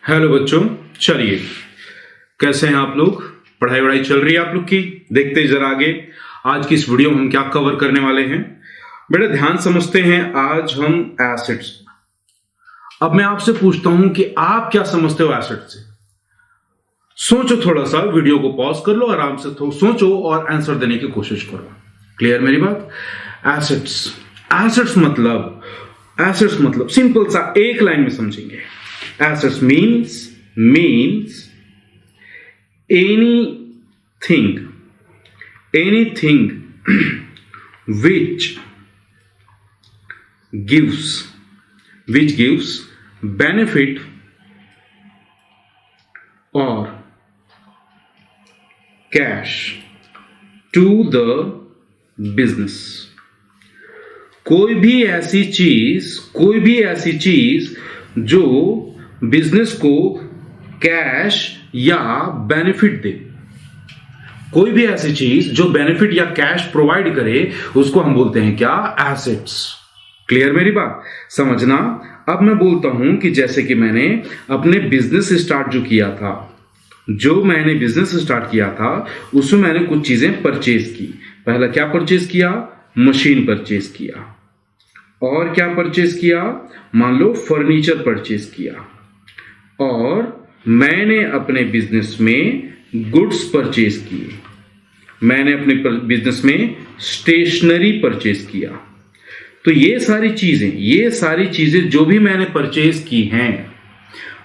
Hello बच्चों, चलिए कैसे हैं आप लोग। पढ़ाई वढ़ाई चल रही है आप लोग की। देखते हैं जरा आगे आज की इस वीडियो में हम क्या कवर करने वाले हैं। बेटा ध्यान समझते हैं। आज हम एसेट्स। अब मैं आपसे पूछता हूं कि आप क्या समझते हो एसेट से। सोचो, थोड़ा सा वीडियो को पॉज कर लो, आराम से सोचो और आंसर देने की कोशिश करो। क्लियर मेरी बात। एसेट्स एसेट्स मतलब सिंपल सा एक लाइन में समझेंगे। Assets means anything which gives benefit or cash to the business। कोई भी ऐसी चीज जो बिजनेस को कैश या बेनिफिट दे। कोई भी ऐसी चीज जो बेनिफिट या कैश प्रोवाइड करे उसको हम बोलते हैं क्या? एसेट्स। क्लियर मेरी बात समझना। अब मैं बोलता हूं कि जैसे कि मैंने अपने बिजनेस स्टार्ट किया था उसमें मैंने कुछ चीजें परचेज की। पहला क्या परचेज किया? मशीन परचेज किया। और क्या परचेज किया? मान लो फर्नीचर परचेज किया। और मैंने अपने बिजनेस में गुड्स परचेज किए। मैंने अपने बिजनेस में स्टेशनरी परचेज किया। तो ये सारी चीजें जो भी मैंने परचेज की हैं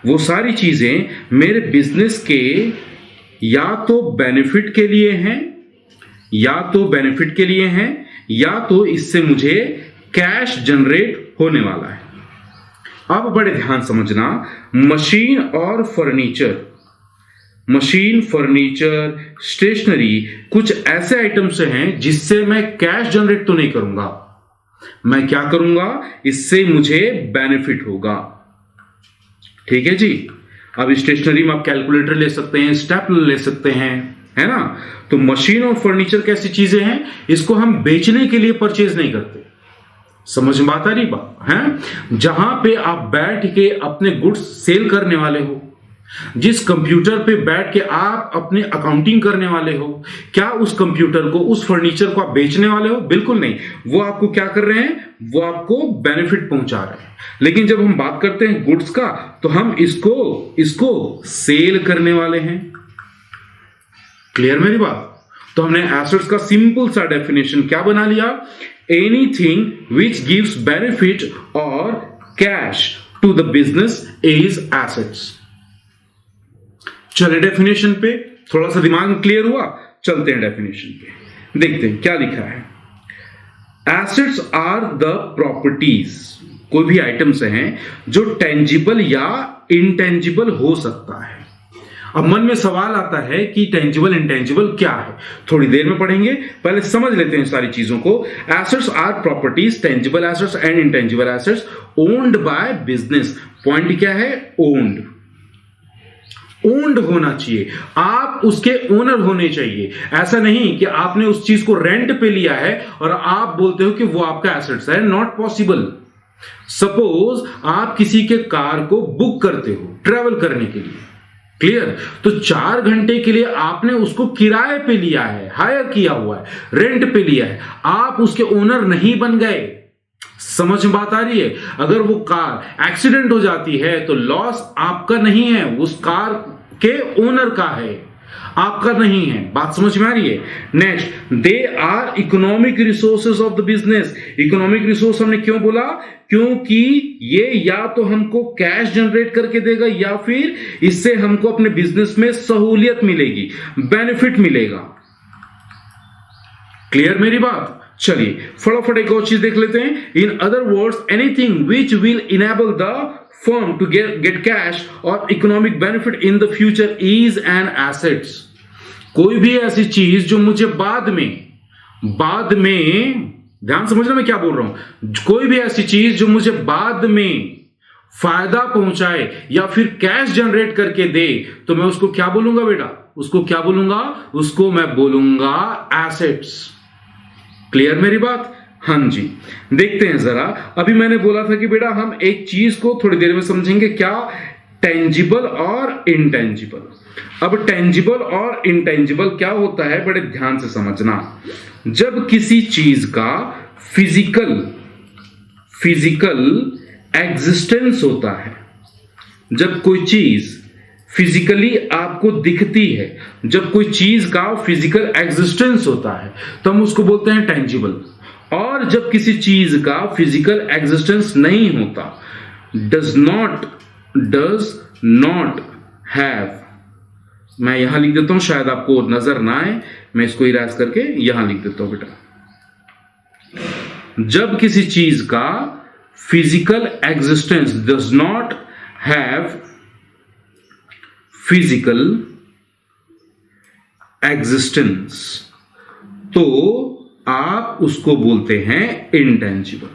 वो सारी चीजें मेरे बिजनेस के या तो बेनिफिट के लिए या तो इससे मुझे कैश जनरेट होने वाला है। अब बड़े ध्यान समझना। मशीन, फर्नीचर, स्टेशनरी कुछ ऐसे आइटम से हैं जिससे मैं कैश जनरेट तो नहीं करूंगा। मैं क्या करूंगा? इससे मुझे बेनिफिट होगा। ठीक है जी। अब स्टेशनरी में आप कैलकुलेटर ले सकते हैं, स्टेपलर ले सकते हैं, है ना। तो मशीन और फर्नीचर कैसी चीजें हैं, इसको हम बेचने के लिए परचेज नहीं करते। समझ में बात आ रही बात है? जहां पे आप बैठ के अपने गुड्स सेल करने वाले हो, जिस कंप्यूटर पे बैठ के आप अपने अकाउंटिंग करने वाले हो, क्या उस कंप्यूटर को, उस फर्नीचर को आप बेचने वाले हो? बिल्कुल नहीं। वो आपको क्या कर रहे हैं? वो आपको बेनिफिट पहुंचा रहे हैं। लेकिन जब हम बात करते हैं गुड्स का तो हम इसको सेल करने वाले हैं। क्लियर मेरी बात। तो हमने एसेट्स का सिंपल सा डेफिनेशन क्या बना लिया? Anything which gives benefit or cash to the business is assets। चले डेफिनेशन पे, थोड़ा सा दिमाग में क्लियर हुआ। चलते हैं डेफिनेशन पे, देखते हैं क्या लिखा है। एसेट्स आर द प्रॉपर्टीज, कोई भी आइटम्स हैं जो टेंजिबल या इनटेंजिबल हो सकता है। अब मन में सवाल आता है कि टेंजिबल इंटेंजिबल क्या है, थोड़ी देर में पढ़ेंगे, पहले समझ लेते हैं सारी चीजों को। Assets are properties, tangible assets and intangible assets owned by business. Point क्या है? ओन्ड होना चाहिए। आप उसके ओनर होने चाहिए। ऐसा नहीं कि आपने उस चीज को रेंट पे लिया है और आप बोलते हो कि वो आपका एसेट्स है। Not possible. सपोज आप किसी के कार को बुक करते हो ट्रेवल करने के लिए, क्लियर। तो 4 घंटे के लिए आपने उसको किराए पे लिया है, हायर किया हुआ है, रेंट पे लिया है। आप उसके ओनर नहीं बन गए। समझ में बात आ रही है? अगर वो कार एक्सीडेंट हो जाती है तो लॉस आपका नहीं है, उस कार के ओनर का है, आपका नहीं है। बात समझ में आ रही है? Next, they are economic resources of the business. Economic resource हमने क्यों बोला? क्योंकि ये या तो हमको कैश जनरेट करके देगा या फिर इससे हमको अपने बिजनेस में सहूलियत मिलेगी, बेनिफिट मिलेगा। क्लियर मेरी बात। चलिए फटाफट एक और चीज देख लेते हैं। In other words, anything which will enable the firm to get cash और economic benefit in the future is an assets. कोई भी ऐसी चीज जो मुझे बाद में ध्यान समझना मैं क्या बोल रहा हूं। कोई भी ऐसी चीज जो मुझे बाद में फायदा पहुंचाए या फिर कैश जनरेट करके दे, तो मैं उसको क्या बोलूंगा बेटा? उसको मैं बोलूंगा एसेट्स। क्लियर मेरी बात? हाँ जी, देखते हैं जरा। अभी मैंने बोला था कि बेटा हम एक चीज को थोड़ी देर में समझेंगे, क्या? टेंजिबल और इंटेंजिबल। अब टेंजिबल और इंटेंजिबल क्या होता है, बड़े ध्यान से समझना। जब किसी चीज का फिजिकल एग्जिस्टेंस होता है, जब कोई चीज फिजिकली आपको दिखती है, जब कोई चीज का फिजिकल एग्जिस्टेंस होता है, तो हम उसको बोलते हैं टेंजिबल। और जब किसी चीज का फिजिकल एग्जिस्टेंस नहीं होता, डज नॉट हैव, मैं यहां लिख देता हूं, शायद आपको नजर ना आए, मैं इसको इरेज करके यहां लिख देता हूं बेटा। जब किसी चीज का physical existence does not have physical existence, तो आप उसको बोलते हैं इंटेंजिबल।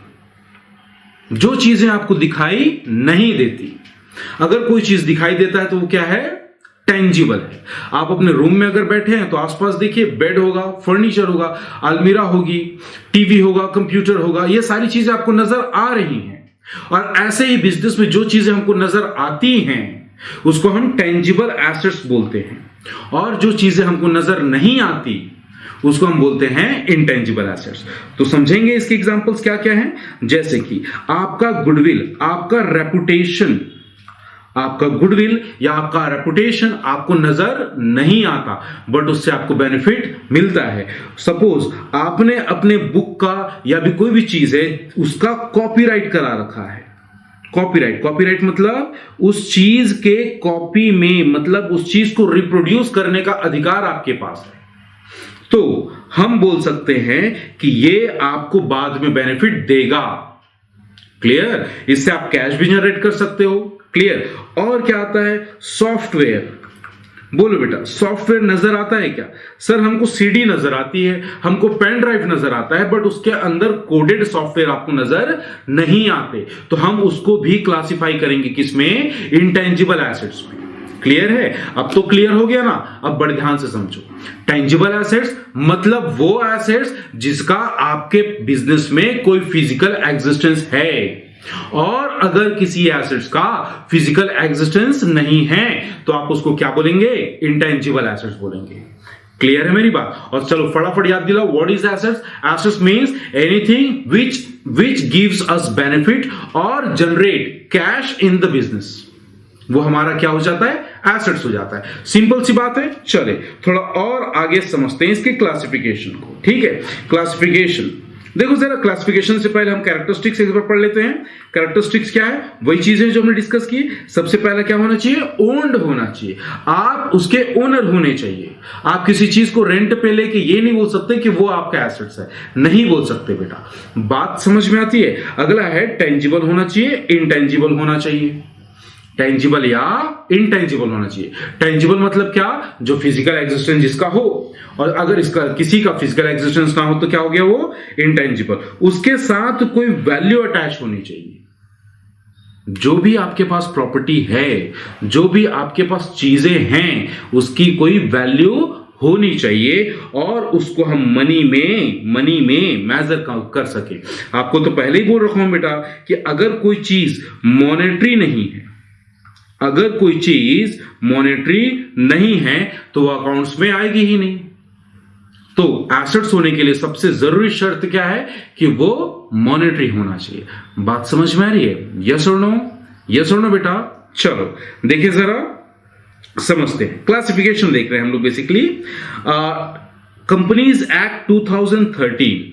जो चीजें आपको दिखाई नहीं देती, अगर कोई चीज दिखाई देता है तो वो क्या है, टेंजिबल है। आप अपने रूम में अगर बैठे हैं तो आसपास देखिए, बेड होगा, फर्नीचर होगा, अलमीरा होगी, टीवी होगा, कंप्यूटर होगा, ये सारी चीजें आपको नजर आ रही हैं। और ऐसे ही बिजनेस में जो चीजें हमको नजर आती हैं उसको हम टेंजिबल एसेट्स बोलते हैं, और जो चीजें हमको नजर नहीं आती उसको हम बोलते हैं इंटेंजिबल एसेट्स। तो समझेंगे इसके एग्जांपल्स क्या क्या हैं। जैसे कि आपका गुडविल, आपका रेपुटेशन या आपका रेपुटेशन आपको नजर नहीं आता, बट उससे आपको बेनिफिट मिलता है। सपोज आपने अपने बुक का या भी कोई भी चीज है उसका कॉपीराइट करा रखा है। कॉपीराइट मतलब उस चीज के कॉपी में, मतलब उस चीज को रिप्रोड्यूस करने का अधिकार आपके पास है, तो हम बोल सकते हैं कि ये आपको बाद में बेनिफिट देगा। क्लियर? इससे आप कैश भी जनरेट कर सकते हो। क्लियर? और क्या आता है, सॉफ्टवेयर। बोलो बेटा, सॉफ्टवेयर नजर आता है क्या? सर हमको सीडी नजर आती है, हमको पेन ड्राइव नजर आता है, बट उसके अंदर कोडेड सॉफ्टवेयर आपको नजर नहीं आते, तो हम उसको भी क्लासिफाई करेंगे किसमें, इंटेंजिबल एसेट्स में। क्लियर है? अब तो क्लियर हो गया ना। अब बड़े ध्यान से समझो। टेंजिबल एसेट्स मतलब वो एसेट्स जिसका आपके बिजनेस में कोई फिजिकल एग्जिस्टेंस है, और अगर किसी एसेट्स का फिजिकल एग्जिस्टेंस नहीं है तो आप उसको क्या बोलेंगे, इंटेंजिबल एसेट्स बोलेंगे। क्लियर है मेरी बात? और चलो फटाफट याद दिलाओ, what is assets? Assets means anything which gives us benefit और generate cash in the business, वो हमारा क्या हो जाता है, एसेट्स हो जाता है। सिंपल सी बात है। चले थोड़ा और आगे समझते हैं इसके क्लासिफिकेशन को। ठीक है, क्लासिफिकेशन देखो जरा। क्लासिफिकेशन से पहले हम कैरेक्टरिस्टिक्स एक बार पढ़ लेते हैं। कैरेक्टरिस्टिक्स क्या है, वही चीजें जो हमने डिस्कस की। सबसे पहला क्या होना चाहिए, ओन्ड होना चाहिए, आप उसके ओनर होने चाहिए। आप किसी चीज को रेंट पे लेके ये नहीं बोल सकते कि वो आपका एसेट्स है, नहीं बोल सकते बेटा। बात समझ में आती है? अगला है टेंजिबल होना चाहिए, इंटेंजिबल होना चाहिए। टेंजिबल या इंटेंजिबल होना चाहिए। टेंजिबल मतलब क्या, जो फिजिकल एग्जिस्टेंस जिसका हो, और अगर इसका किसी का फिजिकल एग्जिस्टेंस ना हो तो क्या हो गया वो इंटेंजिबल। उसके साथ कोई वैल्यू अटैच होनी चाहिए। जो भी आपके पास प्रॉपर्टी है, जो भी आपके पास चीजें हैं, उसकी कोई वैल्यू होनी चाहिए, और उसको हम मनी में मेजर कर सके। आपको तो पहले ही बोल रखा हूं बेटा कि अगर कोई चीज मॉनेटरी नहीं है, अगर कोई चीज मॉनेटरी नहीं है तो वो अकाउंट्स में आएगी ही नहीं। तो एसेट्स होने के लिए सबसे जरूरी शर्त क्या है कि वो मॉनेटरी होना चाहिए। बात समझ में आ रही है? यस और नो? यस और नो बेटा? चलो देखिए जरा, समझते हैं। क्लासिफिकेशन देख रहे हैं हम लोग basically. Companies act 2013,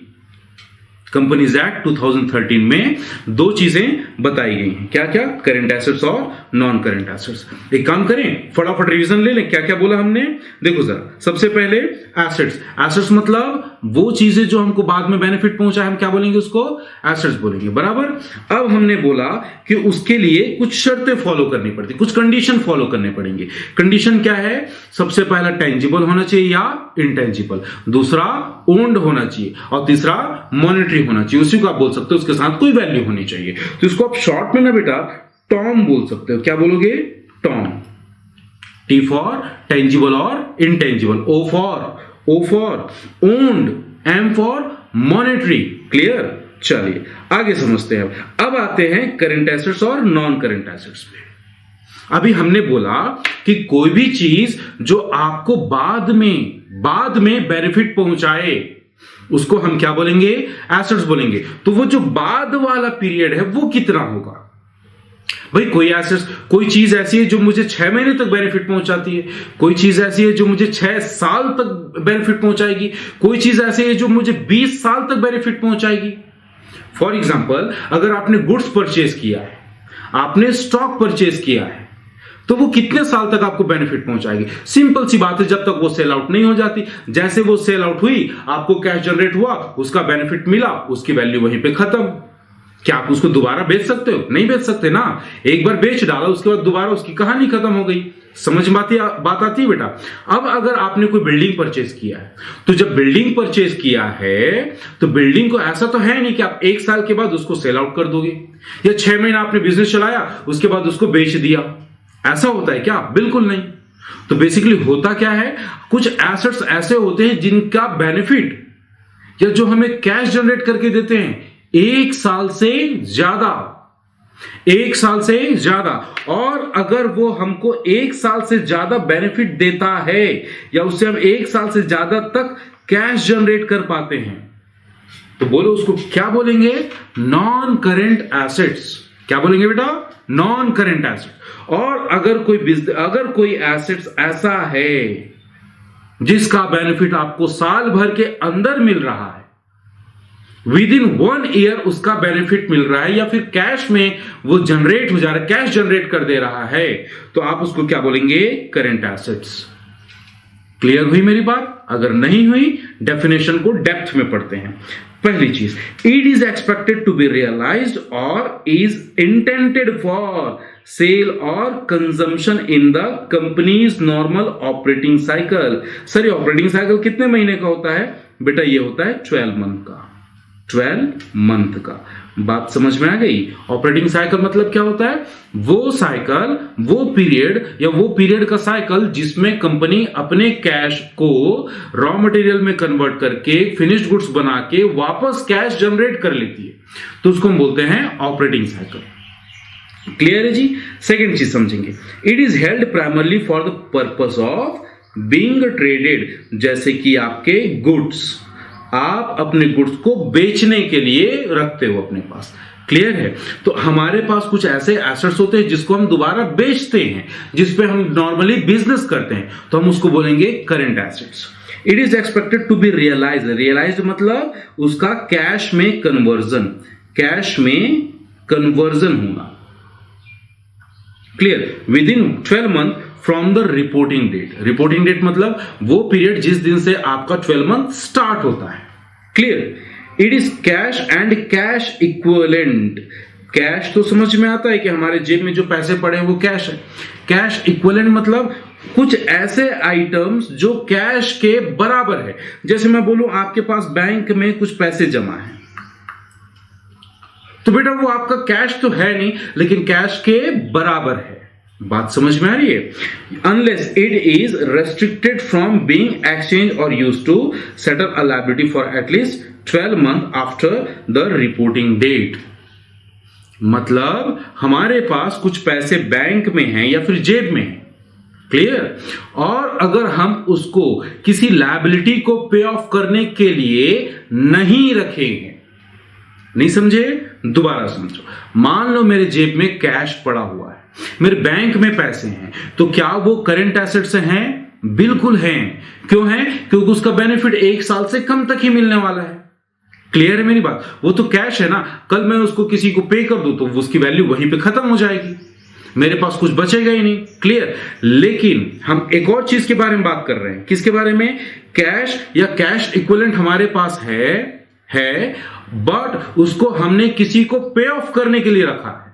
companies act 2013 में दो चीजें बताई गई हैं। क्या क्या? करंट एसेट्स और नॉन करंट एसेट्स। एक काम करें, फटाफट रिवीजन ले लें। क्या क्या बोला हमने, देखो जरा। सबसे पहले एसेट्स मतलब वो चीजें जो हमको बाद में बेनिफिट पहुंचा है, हम क्या बोलेंगे, उसको एसेट्स बोलेंगे। बराबर। अब हमने बोला कि उसके लिए कुछ शर्तें फॉलो करनी पड़ती, कुछ कंडीशन फॉलो करने पड़ेंगे। कंडीशन क्या है? सबसे पहला टेंजिबल होना चाहिए या इंटेंजिबल, दूसरा ओन्ड होना चाहिए, और तीसरा मॉनेटरी होना चाहिए। उसी को आप बोल सकते हो, उसके साथ कोई वैल्यू होनी चाहिए। तो इसको आप शॉर्ट में ना बेटा टॉम बोल सकते हो। क्या बोलोगे? टॉम। टी फॉर टेंजिबल और intangible, O for owned, M for monetary. Clear? चलिए आगे समझते हैं। अब आते हैं करंट एसेट्स और नॉन करंट एसेट्स पे। अभी हमने बोला कि कोई भी चीज जो आपको बाद में बेनिफिट पहुंचाए उसको हम क्या बोलेंगे? एसेट्स बोलेंगे। तो वो जो बाद वाला पीरियड है वो कितना होगा? भाई कोई चीज ऐसी है जो मुझे 6 महीने तक बेनिफिट पहुंचाती है, कोई चीज ऐसी है जो मुझे 6 साल तक बेनिफिट पहुंचाएगी, कोई चीज ऐसी है जो मुझे 20 साल तक बेनिफिट पहुंचाएगी। फॉर एग्जाम्पल, अगर आपने गुड्स परचेज किया है, आपने स्टॉक परचेज किया है, तो वो कितने साल तक आपको बेनिफिट पहुंचाएगी? सिंपल सी बात है, जब तक वो सेल आउट नहीं हो जाती। जैसे वो सेल आउट हुई, आपको कैश जनरेट हुआ, उसका बेनिफिट मिला, उसकी वैल्यू वहीं पे खत्म। क्या आप उसको दोबारा बेच सकते हो? नहीं बेच सकते ना। एक बार बेच डाला, उसके बाद दोबारा उसकी कहानी खत्म हो गई। समझ में बात आती है बेटा? अब अगर आपने कोई बिल्डिंग परचेज किया है, तो जब बिल्डिंग परचेज किया है तो बिल्डिंग को ऐसा तो है नहीं कि आप 1 साल के बाद उसको सेल आउट कर दोगे, या 6 महीना आपने बिजनेस चलाया उसके बाद उसको बेच दिया। ऐसा होता है क्या? बिल्कुल नहीं। तो बेसिकली होता क्या है, कुछ एसेट्स ऐसे होते हैं जिनका बेनिफिट या जो हमें कैश जनरेट करके देते हैं 1 साल से ज्यादा, 1 साल से ज्यादा। और अगर वो हमको 1 साल से ज्यादा बेनिफिट देता है या उससे हम 1 साल से ज्यादा तक कैश जनरेट कर पाते हैं, तो बोलो उसको क्या बोलेंगे? Non current assets. क्या बोलेंगे बेटा? Non current asset. और अगर कोई एसेट्स ऐसा है जिसका बेनिफिट आपको साल भर के अंदर मिल रहा है, विद इन 1 ईयर उसका बेनिफिट मिल रहा है, या फिर कैश में वो जनरेट हो जा रहा है, कैश जनरेट कर दे रहा है, तो आप उसको क्या बोलेंगे? Current assets. क्लियर हुई मेरी बात? अगर नहीं हुई, डेफिनेशन को डेप्थ में पढ़ते हैं। पहली चीज, it is expected to be realised और इज इंटेंडेड फॉर सेल और consumption in the company's normal operating cycle. Sir ये ऑपरेटिंग साइकिल कितने महीने का होता है? बेटा ये होता है 12 मंथ का। 12 मंथ का। बात समझ में आ गई? ऑपरेटिंग साइकिल मतलब क्या होता है? वो साइकिल, वो पीरियड का साइकिल जिसमें कंपनी अपने कैश को रॉ मटेरियल में कन्वर्ट करके फिनिश्ड गुड्स बना के वापस कैश जनरेट कर लेती है, तो उसको हम बोलते हैं ऑपरेटिंग साइकिल। क्लियर है जी? सेकेंड चीज समझेंगे, it is held primarily for the purpose of being traded. जैसे कि आपके गुड्स, आप अपने गुड्स को बेचने के लिए रखते हो अपने पास। क्लियर है? तो हमारे पास कुछ ऐसे एसेट्स होते हैं जिसको हम दोबारा बेचते हैं, जिसपे हम नॉर्मली बिजनेस करते हैं, तो हम उसको बोलेंगे current assets. It is expected to be realised मतलब उसका कैश में कन्वर्जन होना। Clear? Within 12 month from the reporting date मतलब वो पीरियड जिस दिन से आपका 12 मंथ स्टार्ट होता है। Clear? It is cash and cash equivalent. Cash तो समझ में आता है कि हमारे जेब में जो पैसे पड़े हैं वो कैश है। कैश इक्विवेलेंट मतलब कुछ ऐसे आइटम्स जो कैश के बराबर है। जैसे मैं बोलूं आपके पास बैंक में कुछ पैसे जमा है, तो बेटा वो आपका कैश तो है नहीं, लेकिन कैश के बराबर है। बात समझ में आ रही है? Unless it is restricted from being exchange और used to settle a liability for at least 12 month after the reporting date. मतलब हमारे पास कुछ पैसे बैंक में हैं या फिर जेब में हैं। क्लियर? और अगर हम उसको किसी लायबिलिटी को पे ऑफ करने के लिए नहीं रखेंगे, नहीं समझे? दोबारा समझो। मान लो मेरे जेब में कैश पड़ा हुआ है, मेरे बैंक में पैसे हैं, तो क्या वो करेंट एसेट्स हैं? बिल्कुल हैं। क्यों हैं? क्योंकि उसका बेनिफिट 1 साल से कम तक ही मिलने वाला है। क्लियर है मेरी बात? वो तो कैश है ना, कल मैं उसको किसी को पे कर दूं तो उसकी वैल्यू वहीं पे खत्म हो जाएगी, मेरे पास कुछ बचेगा ही नहीं। क्लियर? लेकिन हम एक और चीज के बारे में बात कर रहे हैं। किसके बारे में? कैश या कैश इक्विवेलेंट हमारे पास है, बट उसको हमने किसी को पे ऑफ करने के लिए रखा है,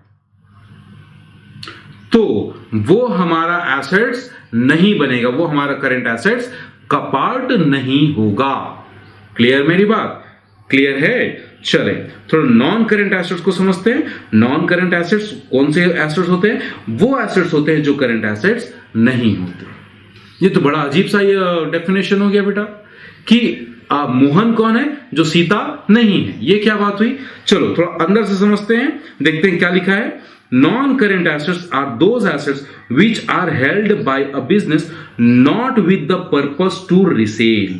तो वो हमारा एसेट्स नहीं बनेगा, वो हमारा करंट एसेट्स का पार्ट नहीं होगा। क्लियर मेरी बात? क्लियर है? चले थोड़ा नॉन करंट एसेट्स को समझते हैं। नॉन करंट एसेट्स कौन से एसेट्स होते हैं? वो एसेट्स होते हैं जो करंट एसेट्स नहीं होते। ये तो बड़ा अजीब सा ये डेफिनेशन हो गया बेटा कि मोहन कौन है जो सीता नहीं है। ये क्या बात हुई? चलो थोड़ा अंदर से समझते हैं, देखते हैं क्या लिखा है। Non current assets are those assets which are held by a business not with the purpose to resell.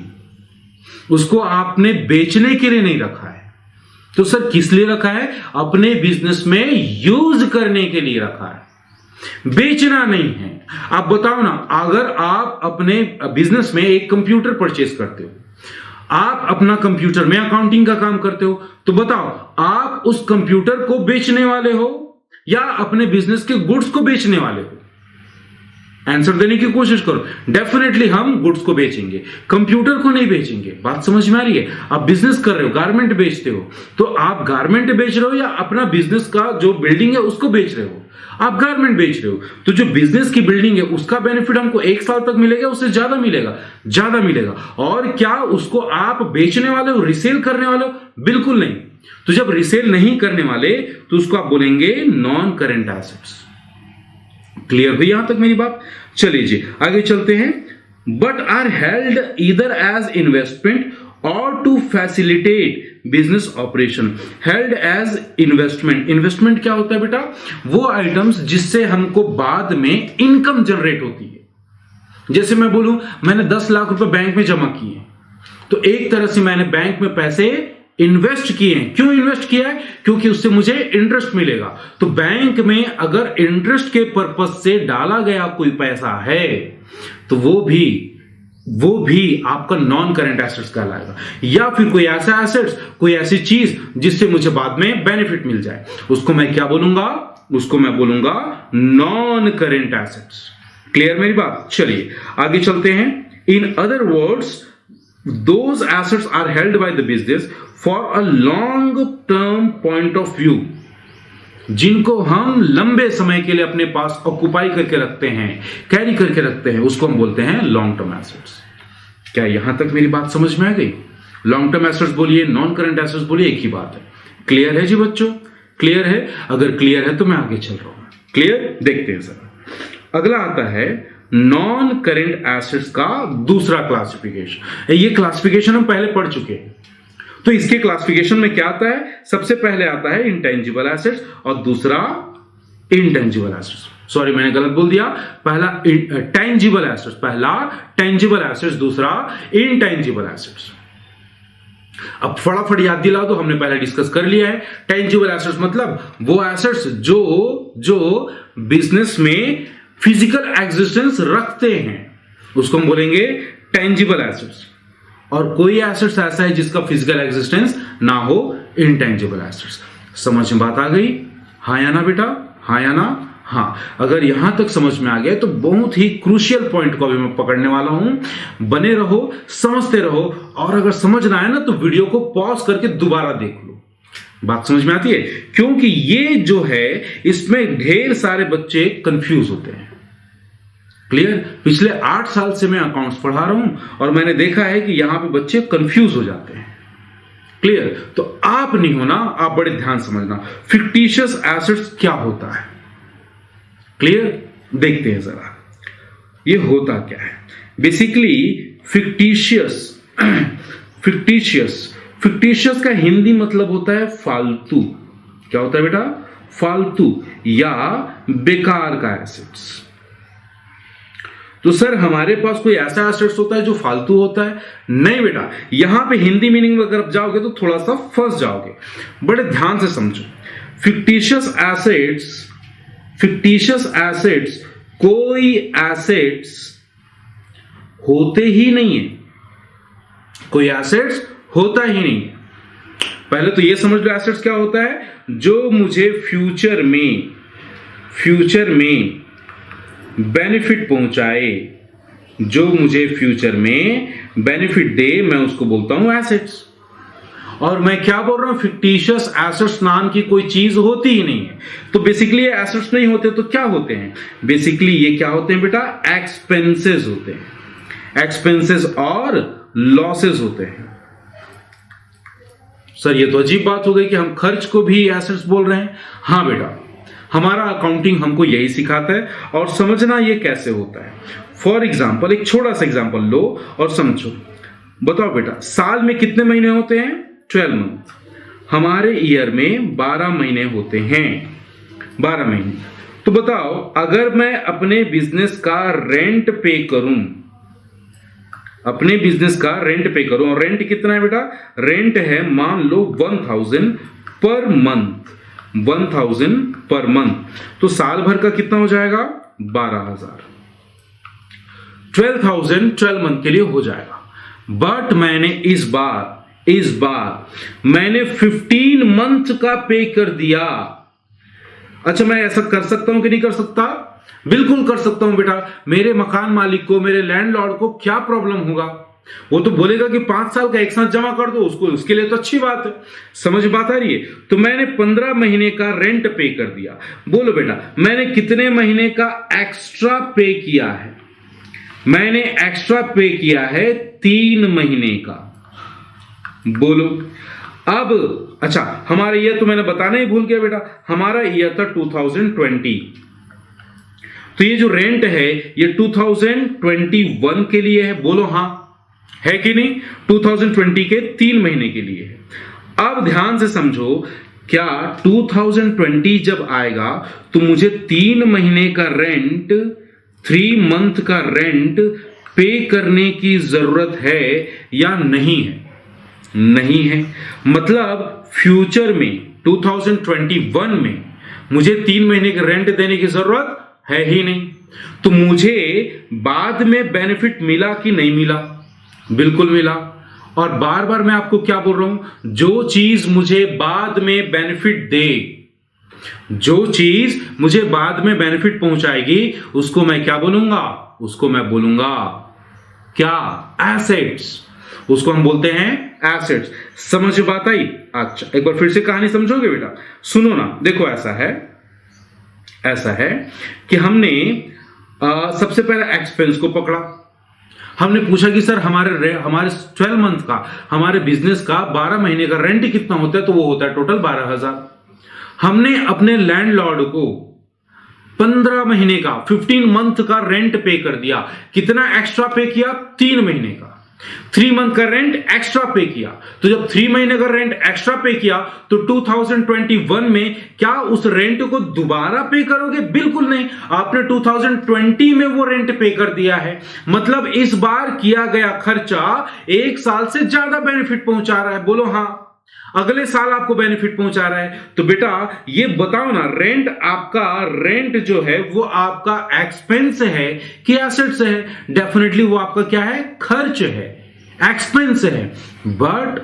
उसको आपने बेचने के लिए नहीं रखा है, तो सर किस लिए रखा है? अपने बिजनेस में यूज करने के लिए रखा है, बेचना नहीं है। आप बताओ ना, अगर आप अपने बिजनेस में एक कंप्यूटर परचेज करते हो, आप अपना कंप्यूटर में अकाउंटिंग का काम करते हो, तो बताओ आप उस कंप्यूटर को बेचने वाले हो या अपने बिजनेस के गुड्स को बेचने वाले हो? आंसर देने की कोशिश करो। डेफिनेटली हम गुड्स को बेचेंगे, कंप्यूटर को नहीं बेचेंगे। बात समझ में आ रही है? आप बिजनेस कर रहे हो, गारमेंट बेचते हो, तो आप गारमेंट बेच रहे हो या अपना बिजनेस का जो बिल्डिंग है उसको बेच रहे हो? आप गारमेंट बेच रहे हो, तो जो बिजनेस की बिल्डिंग है उसका बेनिफिट हमको 1 साल तक मिलेगा, उससे ज्यादा मिलेगा, ज्यादा मिलेगा। और क्या उसको आप बेचने वाले हो, रिसेल करने वाले हो? बिल्कुल नहीं। तो जब रिसेल नहीं करने वाले तो उसको आप बोलेंगे नॉन करेंट एसेट्स। क्लियर हुई यहां तक मेरी बात? चलिए जी आगे चलते हैं। But are held either as investment और to facilitate business operation. Held as investment. Investment क्या होता है बेटा? वो आइटम्स जिससे हमको बाद में इनकम जनरेट होती है। जैसे मैं बोलूं मैंने 10 लाख रुपए बैंक में जमा किए, तो एक तरह से मैंने बैंक में पैसे इन्वेस्ट किए हैं। क्यों इन्वेस्ट किया है? क्योंकि उससे मुझे इंटरेस्ट मिलेगा। तो बैंक में अगर इंटरेस्ट के पर्पज से डाला गया कोई पैसा है तो वो भी आपका नॉन करेंट एसेट्स कहलाएगा। या फिर कोई ऐसा एसेट्स, कोई ऐसी चीज जिससे मुझे बाद में बेनिफिट मिल जाए, उसको मैं क्या बोलूंगा? उसको मैं बोलूंगा नॉन करेंट एसेट्स। क्लियर मेरी बात? चलिए आगे चलते हैं। In other words those assets are held by the business for a long term point of view। जिनको हम लंबे समय के लिए अपने पास ऑक्युपाई करके रखते हैं, कैरी करके रखते हैं, उसको हम बोलते हैं लॉन्ग टर्म एसेट्स। क्या यहां तक मेरी बात समझ में आ गई? लॉन्ग टर्म एसेट्स बोलिए, नॉन करंट एसेट्स बोलिए, एक ही बात है। क्लियर है जी बच्चों? क्लियर है? अगर क्लियर है तो मैं आगे चल रहा हूं। क्लियर? देखते हैं सर। अगला आता है नॉन करेंट एसेट्स का दूसरा क्लासिफिकेशन। ये क्लासिफिकेशन हम पहले पढ़ चुके हैं। तो इसके क्लासिफिकेशन में क्या आता है? सबसे पहले आता है इंटेंजिबल एसेट्स और दूसरा इंटेंजिबल एसेट्स। सॉरी मैंने गलत बोल दिया। पहला टेंजिबल एसेट्स, पहला टेंजिबल एसेट्स, दूसरा इंटेंजिबल एसेट्स। अब फटाफट याद दिलाओ, तो हमने पहले डिस्कस कर लिया है। टेंजिबल एसेट्स मतलब वो एसेट्स जो बिजनेस में फिजिकल एग्जिस्टेंस रखते हैं, उसको हम बोलेंगे टेंजिबल एसेट्स। और कोई एसेट्स ऐसा है जिसका फिजिकल एग्जिस्टेंस ना हो, इंटेंजिबल एसेट्स। समझ में बात आ गई? हाँ या ना बेटा? हाँ या ना? हाँ। अगर यहां तक समझ में आ गया तो बहुत ही क्रूशियल पॉइंट को अभी मैं पकड़ने वाला हूं। बने रहो, समझते रहो, और अगर समझ ना आए ना तो वीडियो को पॉज करके दोबारा देख लो। बात समझ में आती है? क्योंकि ये जो है इसमें ढेर सारे बच्चे कंफ्यूज होते हैं। क्लियर? पिछले 8 साल से मैं अकाउंट्स पढ़ा रहा हूं और मैंने देखा है कि यहां पे बच्चे कंफ्यूज हो जाते हैं। क्लियर? तो आप नहीं होना, आप बड़े ध्यान समझना फिक्टिशियस एसेट्स क्या होता है। क्लियर? देखते हैं जरा ये होता क्या है। बेसिकली फिक्टिशियस का हिंदी मतलब होता है फालतू। क्या होता है बेटा? फालतू या बेकार का एसेट्स। तो सर हमारे पास कोई ऐसा एसेट्स होता है जो फालतू होता है? नहीं बेटा, यहां पे हिंदी मीनिंग में अगर आप जाओगे तो थोड़ा सा फंस जाओगे। बड़े ध्यान से समझो। फिक्टिशियस एसेट्स कोई एसेट्स होते ही नहीं है। कोई एसेट्स होता ही नहीं है। पहले तो ये समझ लो एसेट्स क्या होता है? जो मुझे फ्यूचर में बेनिफिट पहुंचाए, जो मुझे फ्यूचर में बेनिफिट दे, मैं उसको बोलता हूं एसेट्स। और मैं क्या बोल रहा हूं? फिक्टिशियस एसेट्स नाम की कोई चीज होती ही नहीं है। तो बेसिकली ये एसेट्स नहीं होते तो क्या होते हैं? बेसिकली ये क्या होते हैं बेटा? एक्सपेंसेस होते हैं। एक्सपेंसेस और लॉसेस होते हैं। सर ये तो अजीब बात हो गई कि हम खर्च को भी एसेट्स बोल रहे हैं। हाँ बेटा, हमारा अकाउंटिंग हमको यही सिखाता है। और समझना ये कैसे होता है। फॉर एग्जाम्पल एक छोटा सा एग्जाम्पल लो और समझो। बताओ बेटा, साल में कितने महीने होते हैं? 12 मंथ। हमारे ईयर में 12 महीने होते हैं। 12 महीने। तो बताओ, अगर मैं अपने बिजनेस का रेंट पे करूं, अपने बिजनेस का रेंट पे करूं, और रेंट कितना है बेटा? रेंट है मान लो 1000 पर मंथ, 1000 पर मंथ। तो साल भर का कितना हो जाएगा? 12000। 12,000 12 मंथ के लिए हो जाएगा। बट मैंने इस बार मैंने 15 मंथ का पे कर दिया। अच्छा, मैं ऐसा कर सकता हूं कि नहीं कर सकता? बिल्कुल कर सकता हूं बेटा। मेरे मकान मालिक को, मेरे लैंडलॉर्ड को क्या प्रॉब्लम होगा? वो तो बोलेगा कि 5 साल का एक साथ जमा कर दो, उसके लिए तो अच्छी बात है। समझ बात आ रही है? तो मैंने 15 महीने का रेंट पे कर दिया। बोलो बेटा, मैंने कितने महीने का एक्स्ट्रा पे किया है? मैंने एक्स्ट्रा पे किया है 3 महीने का। बोलो अब। अच्छा, हमारा ईयर तो मैंने बताना ही भूल गया बेटा, हमारा ईयर था 2020। तो ये जो रेंट है ये 2021 के लिए है। बोलो हाँ, है कि नहीं? 2020 के 3 महीने के लिए है। अब ध्यान से समझो, क्या 2020 जब आएगा तो मुझे 3 महीने का रेंट, 3 मंथ का रेंट पे करने की जरूरत है या नहीं है? नहीं है। मतलब फ्यूचर में 2021 में मुझे 3 महीने का रेंट देने की जरूरत है ही नहीं। तो मुझे बाद में बेनिफिट मिला कि नहीं मिला? बिल्कुल मिला। और बार बार मैं आपको क्या बोल रहा हूं, जो चीज मुझे बाद में बेनिफिट दे, जो चीज मुझे बाद में बेनिफिट पहुंचाएगी, उसको मैं क्या बोलूंगा? उसको मैं बोलूंगा क्या? एसेट्स। उसको हम बोलते हैं एसेट्स। समझ बात आई? अच्छा, एक बार फिर से कहानी समझोगे बेटा? सुनो ना। देखो, ऐसा है कि हमने सबसे पहले एक्सपेंस को पकड़ा। हमने पूछा कि सर हमारे 12 मंथ का, हमारे बिजनेस का 12 महीने का रेंट कितना होता है? तो वो होता है टोटल 12,000। हमने अपने लैंडलॉर्ड को 15 महीने का, 15 मंथ का रेंट पे कर दिया। कितना एक्स्ट्रा पे किया? 3 महीने का। 3 मंथ का रेंट एक्स्ट्रा पे किया। तो जब 3 महीने का रेंट एक्स्ट्रा पे किया तो 2021 में क्या उस रेंट को दोबारा पे करोगे? बिल्कुल नहीं। आपने 2020 में वो रेंट पे कर दिया है। मतलब इस बार किया गया खर्चा 1 साल से ज्यादा बेनिफिट पहुंचा रहा है। बोलो हाँ। अगले साल आपको बेनिफिट पहुंचा रहा है। तो बेटा ये बताओ ना, रेंट जो है वो आपका एक्सपेंस है कि एसेट्स है? डेफिनेटली वो आपका क्या है? खर्च है, एक्सपेंस है। बट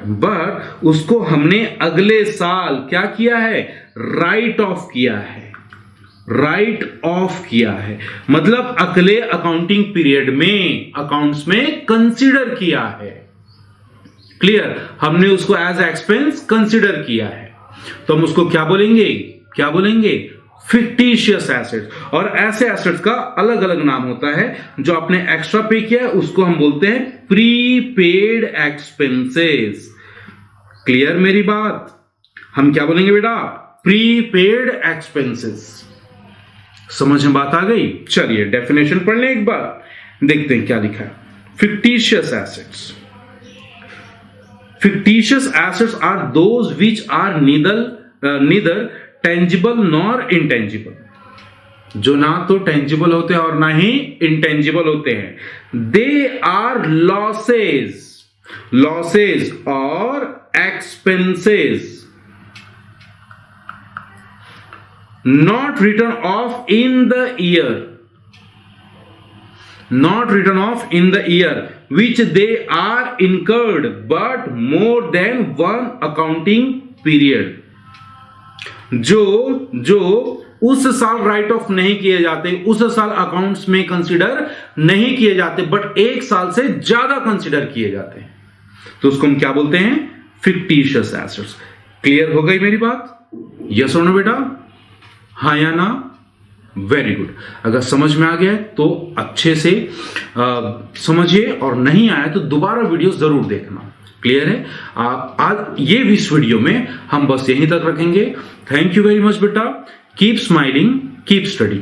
उसको हमने अगले साल क्या किया है? राइट ऑफ किया है। राइट ऑफ किया है मतलब अगले अकाउंटिंग पीरियड में अकाउंट्स में कंसीडर किया है। क्लियर? हमने उसको एज एक्सपेंस कंसीडर किया है। तो हम उसको क्या बोलेंगे? Fictitious assets. और ऐसे एसेट्स का अलग अलग नाम होता है। जो आपने एक्स्ट्रा पे किया है उसको हम बोलते हैं प्रीपेड एक्सपेंसेस। क्लियर मेरी बात? हम क्या बोलेंगे बेटा? Prepaid expenses. समझ में बात आ गई? चलिए डेफिनेशन पढ़ लें एक बार, देखते हैं क्या लिखा है। Fictitious assets. Fictitious assets are those which are neither tangible nor intangible. जो ना तो टेंजिबल होते हैं और ना ही इंटेंजिबल होते हैं। They are losses और expenses not written off in the year. Not written off in the year which they are incurred but more than one accounting period. जो उस साल राइट ऑफ नहीं किए जाते, उस साल अकाउंट्स में कंसीडर नहीं किए जाते, बट 1 साल से ज्यादा कंसीडर किए जाते हैं, तो उसको हम क्या बोलते हैं? Fictitious assets. क्लियर हो गई मेरी बात? यस और नो बेटा? हाँ या ना? Very good. अगर समझ में आ गया तो अच्छे से समझिए, और नहीं आया तो दोबारा वीडियो जरूर देखना। क्लियर है? आज ये इस वीडियो में हम बस यहीं तक रखेंगे। थैंक यू वेरी मच बेटा। Keep smiling, keep study.